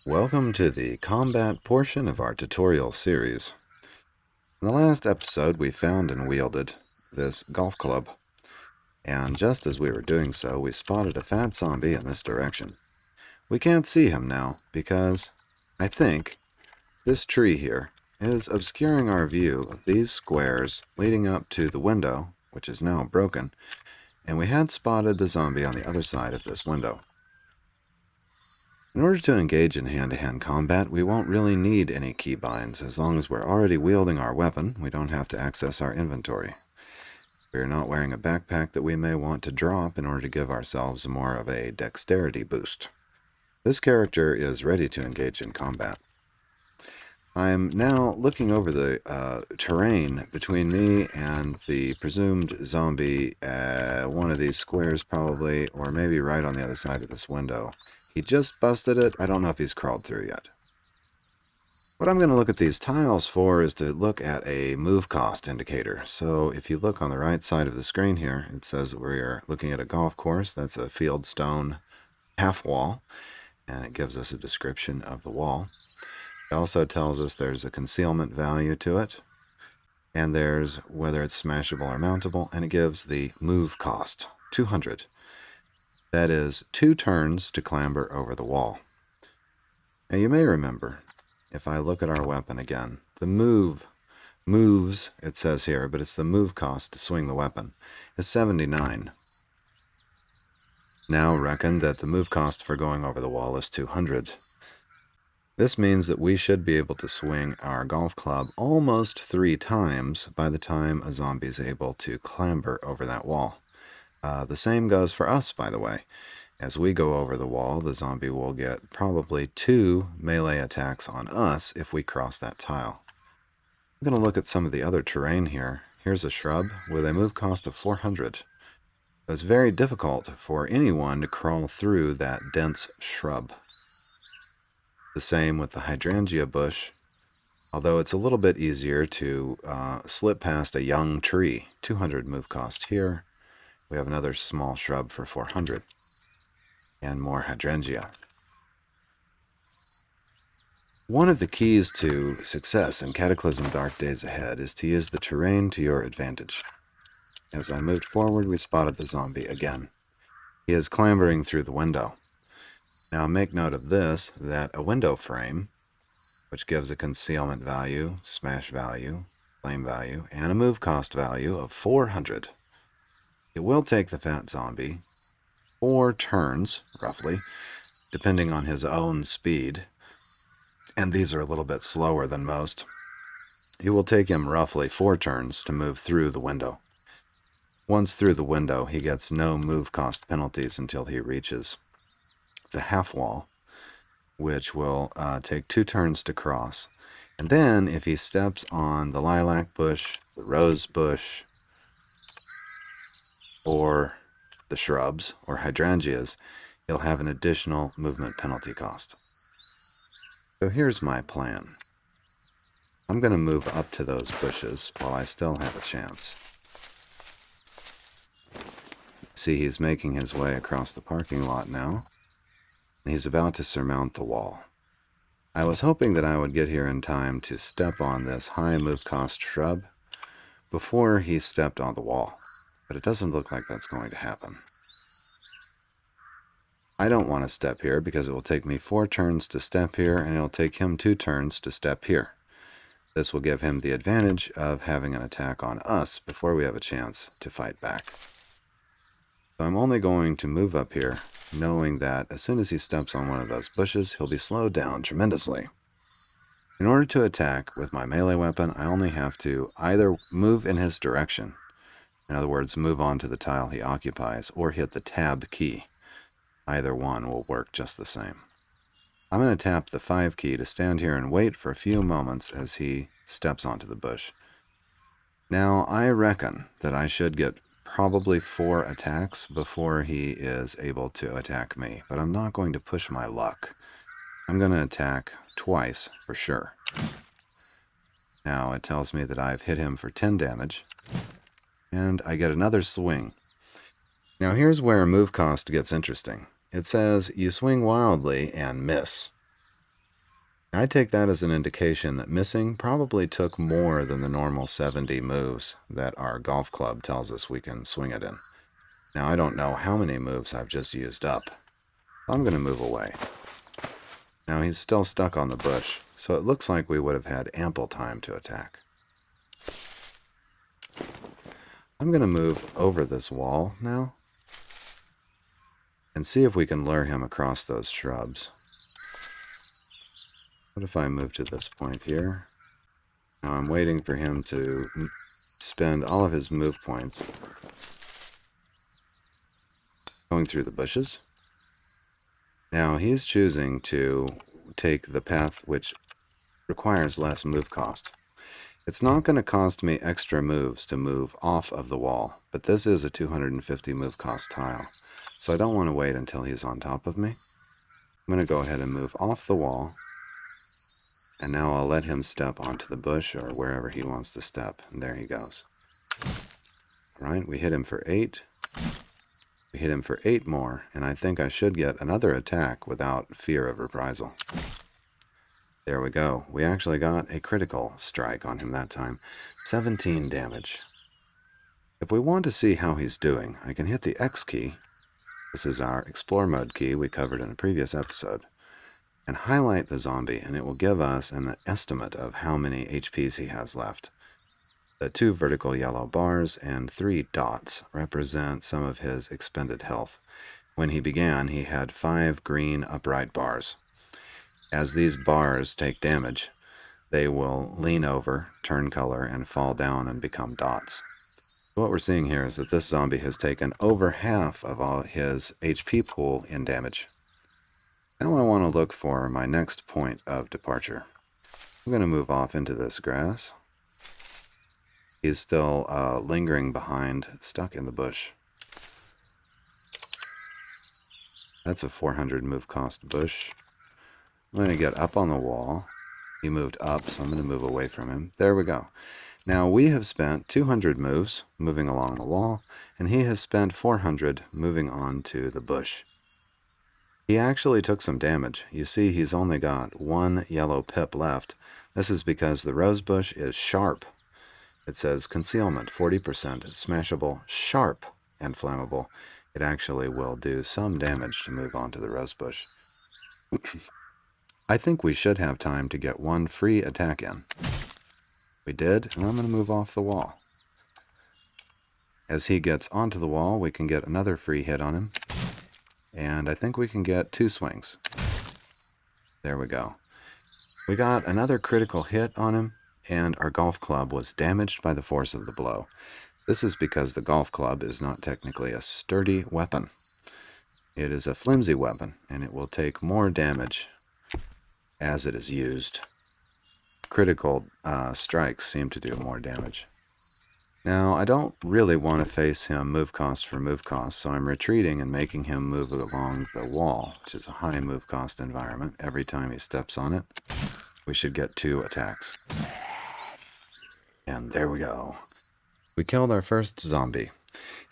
Welcome to the combat portion of our tutorial series. In the last episode, we found and wielded this golf club, and just as we were doing so, we spotted a fat zombie in this direction. We can't see him now because I think this tree here is obscuring our view of these squares leading up to the window, which is now broken, and we had spotted the zombie on the other side of this window. In order to engage in hand-to-hand combat, we won't really need any keybinds. As long as we're already wielding our weapon, we don't have to access our inventory. We're not wearing a backpack that we may want to drop in order to give ourselves more of a dexterity boost. This character is ready to engage in combat. I'm now looking over the terrain between me and the presumed zombie, one of these squares probably, or maybe right on the other side of this window. He just busted it. I don't know if he's crawled through yet. What I'm going to look at these tiles for is to look at a move cost indicator. So if you look on the right side of the screen here, it says that we're looking at a golf course. That's a field stone half wall, and it gives us a description of the wall. It also tells us there's a concealment value to it, and there's whether it's smashable or mountable, and it gives the move cost, 200. That is 2 turns to clamber over the wall. Now you may remember, if I look at our weapon again, the moves, it says here, but it's the move cost to swing the weapon, is 79. Now reckon that the move cost for going over the wall is 200. This means that we should be able to swing our golf club almost 3 times by the time a zombie is able to clamber over that wall. The same goes for us, by the way. As we go over the wall, the zombie will get probably 2 melee attacks on us if we cross that tile. I'm going to look at some of the other terrain here. Here's a shrub with a move cost of 400. It's very difficult for anyone to crawl through that dense shrub. The same with the hydrangea bush, although it's a little bit easier to slip past a young tree. 200 move cost here. We have another small shrub for 400. And more hydrangea. One of the keys to success in Cataclysm Dark Days Ahead is to use the terrain to your advantage. As I moved forward, we spotted the zombie again. He is clambering through the window. Now make note of this, that a window frame, which gives a concealment value, smash value, flame value, and a move cost value of 400. It will take the fat zombie 4 turns, roughly, depending on his own speed, and these are a little bit slower than most. It will take him roughly 4 turns to move through the window. Once through the window, he gets no move cost penalties until he reaches the half wall, which will take 2 turns to cross. And then, if he steps on the lilac bush, the rose bush, or the shrubs or hydrangeas, he'll have an additional movement penalty cost. So here's my plan. I'm going to move up to those bushes while I still have a chance. See, he's making his way across the parking lot now, and he's about to surmount the wall. I was hoping that I would get here in time to step on this high move cost shrub before he stepped on the wall, but it doesn't look like that's going to happen. I don't want to step here because it will take me 4 turns to step here, and it'll take him 2 turns to step here. This will give him the advantage of having an attack on us before we have a chance to fight back. So I'm only going to move up here, knowing that as soon as he steps on one of those bushes, he'll be slowed down tremendously. In order to attack with my melee weapon, I only have to either move in his direction, in other words, move onto the tile he occupies, or hit the tab key. Either one will work just the same. I'm going to tap the 5 key to stand here and wait for a few moments as he steps onto the bush. Now, I reckon that I should get probably 4 attacks before he is able to attack me, but I'm not going to push my luck. I'm going to attack twice for sure. Now, it tells me that I've hit him for 10 damage, and I get another swing. Now, here's where move cost gets interesting. It says you swing wildly and miss. I take that as an indication that missing probably took more than the normal 70 moves that our golf club tells us we can swing it in. Now, I don't know how many moves I've just used up. I'm going to move away. Now, he's still stuck on the bush, so it looks like we would have had ample time to attack. I'm going to move over this wall now and see if we can lure him across those shrubs. What if I move to this point here? Now I'm waiting for him to spend all of his move points going through the bushes. Now he's choosing to take the path which requires less move cost. It's not going to cost me extra moves to move off of the wall, but this is a 250 move cost tile, so I don't want to wait until he's on top of me. I'm going to go ahead and move off the wall, and now I'll let him step onto the bush or wherever he wants to step, and there he goes. All right, we hit him for 8. We hit him for 8 more, and I think I should get another attack without fear of reprisal. There we go. We actually got a critical strike on him that time. 17 damage. If we want to see how he's doing, I can hit the X key. This is our Explore Mode key we covered in a previous episode. And highlight the zombie, and it will give us an estimate of how many HPs he has left. The 2 vertical yellow bars and 3 dots represent some of his expended health. When he began, he had 5 green upright bars. As these bars take damage, they will lean over, turn color, and fall down and become dots. What we're seeing here is that this zombie has taken over half of all his HP pool in damage. Now I want to look for my next point of departure. I'm going to move off into this grass. He's still lingering behind, stuck in the bush. That's a 400 move cost bush. I'm going to get up on the wall. He moved up, so I'm going to move away from him. There we go. Now we have spent 200 moves moving along the wall, and he has spent 400 moving on to the bush. He actually took some damage. You see he's only got 1 yellow pip left. This is because the rose bush is sharp. It says concealment 40%, smashable, sharp, and flammable. It actually will do some damage to move on to the rose bush. I think we should have time to get 1 free attack in. We did, and I'm going to move off the wall. As he gets onto the wall, we can get another free hit on him. And I think we can get 2 swings. There we go. We got another critical hit on him, and our golf club was damaged by the force of the blow. This is because the golf club is not technically a sturdy weapon. It is a flimsy weapon, and it will take more damage as it is used. Critical strikes seem to do more damage. Now, I don't really want to face him move cost for move cost, so I'm retreating and making him move along the wall, which is a high move cost environment. Every time he steps on it, we should get 2 attacks. And there we go. We killed our first zombie,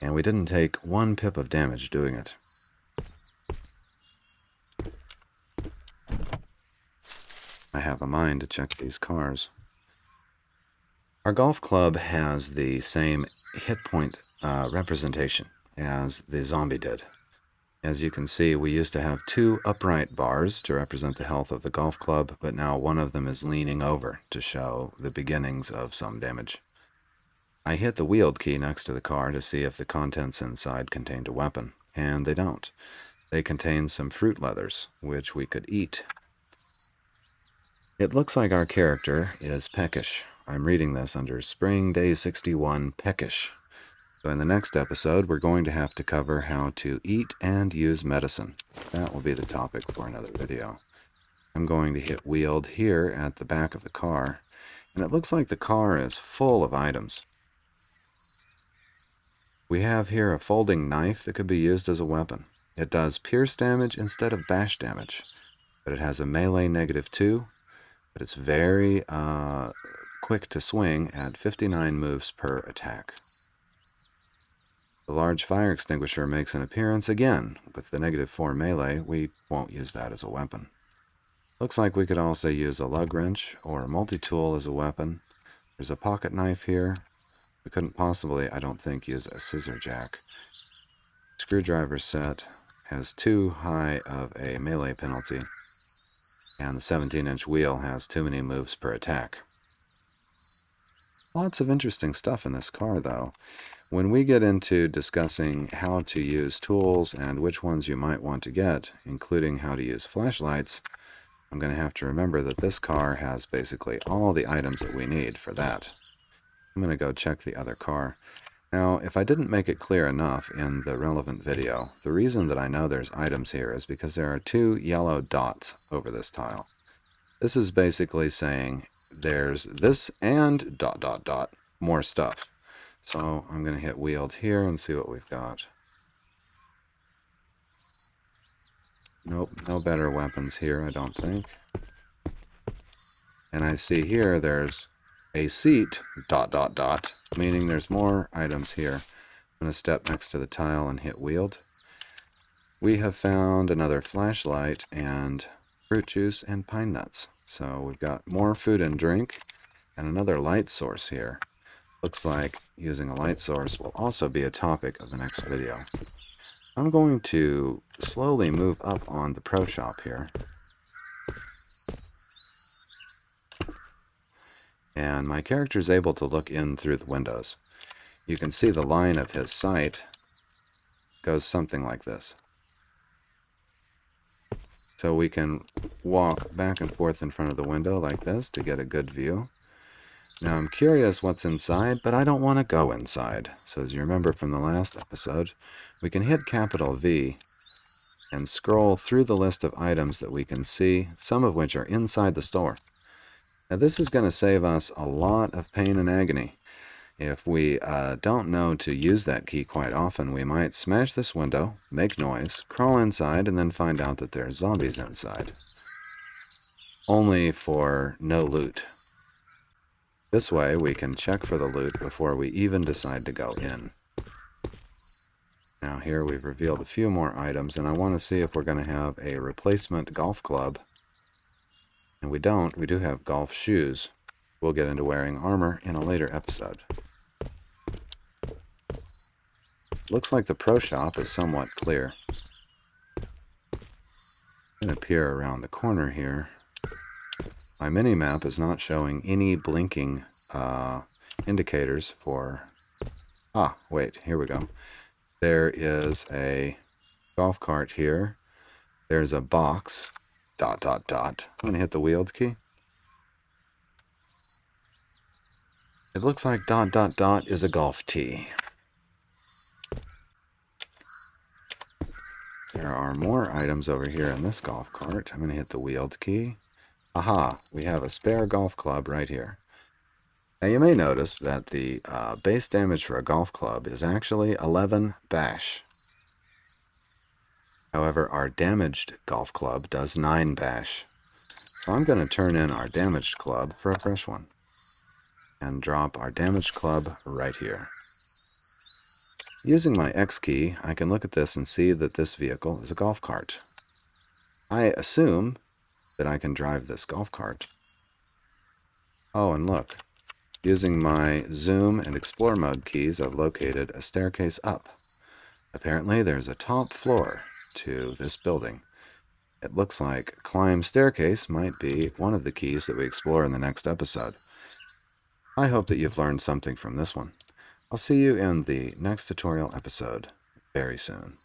and we didn't take 1 pip of damage doing it. I have a mind to check these cars. Our golf club has the same hit point representation as the zombie did. As you can see, we used to have 2 upright bars to represent the health of the golf club, but now one of them is leaning over to show the beginnings of some damage. I hit the wheeled key next to the car to see if the contents inside contained a weapon, and they don't. They contain some fruit leathers, which we could eat. It looks like our character is peckish. I'm reading this under Spring Day 61 Peckish. So in the next episode, we're going to have to cover how to eat and use medicine. That will be the topic for another video. I'm going to hit wheeled here at the back of the car, and it looks like the car is full of items. We have here a folding knife that could be used as a weapon. It does pierce damage instead of bash damage, but it has a melee -2, but it's very quick to swing at 59 moves per attack. The large fire extinguisher makes an appearance again. With the -4 melee, we won't use that as a weapon. Looks like we could also use a lug wrench or a multi-tool as a weapon. There's a pocket knife here. We couldn't possibly, I don't think, use a scissor jack. Screwdriver set has too high of a melee penalty, and the 17-inch wheel has too many moves per attack. Lots of interesting stuff in this car, though. When we get into discussing how to use tools and which ones you might want to get, including how to use flashlights, I'm going to have to remember that this car has basically all the items that we need for that. I'm going to go check the other car. Now, if I didn't make it clear enough in the relevant video, the reason that I know there's items here is because there are 2 yellow dots over this tile. This is basically saying there's this and ... more stuff. So I'm going to hit wield here and see what we've got. Nope, no better weapons here, I don't think. And I see here there's a seat ... meaning there's more items here. I'm going to step next to the tile and hit wield. We have found another flashlight and fruit juice and pine nuts. So we've got more food and drink and another light source here. Looks like using a light source will also be a topic of the next video. I'm going to slowly move up on the pro shop here. And my character is able to look in through the windows. You can see the line of his sight goes something like this. So we can walk back and forth in front of the window like this to get a good view. Now I'm curious what's inside, but I don't want to go inside. So as you remember from the last episode, we can hit capital V and scroll through the list of items that we can see, some of which are inside the store. Now this is going to save us a lot of pain and agony. If we don't know to use that key quite often, we might smash this window, make noise, crawl inside, and then find out that there's zombies inside. Only for no loot. This way we can check for the loot before we even decide to go in. Now here we've revealed a few more items, and I want to see if we're going to have a replacement golf club. And we don't. We do have golf shoes. We'll get into wearing armor in a later episode. Looks like the pro shop is somewhat clear. I'm going to peer around the corner here. My mini-map is not showing any blinking indicators for... Ah, wait, here we go. There is a golf cart here. There's a box, ... I'm going to hit the wield key. It looks like ... is a golf tee. There are more items over here in this golf cart. I'm going to hit the wield key. Aha, we have a spare golf club right here. Now you may notice that the base damage for a golf club is actually 11 bash. However, our damaged golf club does 9 bash. So I'm going to turn in our damaged club for a fresh one. And drop our damaged club right here. Using my X key, I can look at this and see that this vehicle is a golf cart. I assume that I can drive this golf cart. Oh, and look. Using my zoom and explore mode keys, I've located a staircase up. Apparently there's a top floor to this building. It looks like climb staircase might be one of the keys that we explore in the next episode. I hope that you've learned something from this one. I'll see you in the next tutorial episode very soon.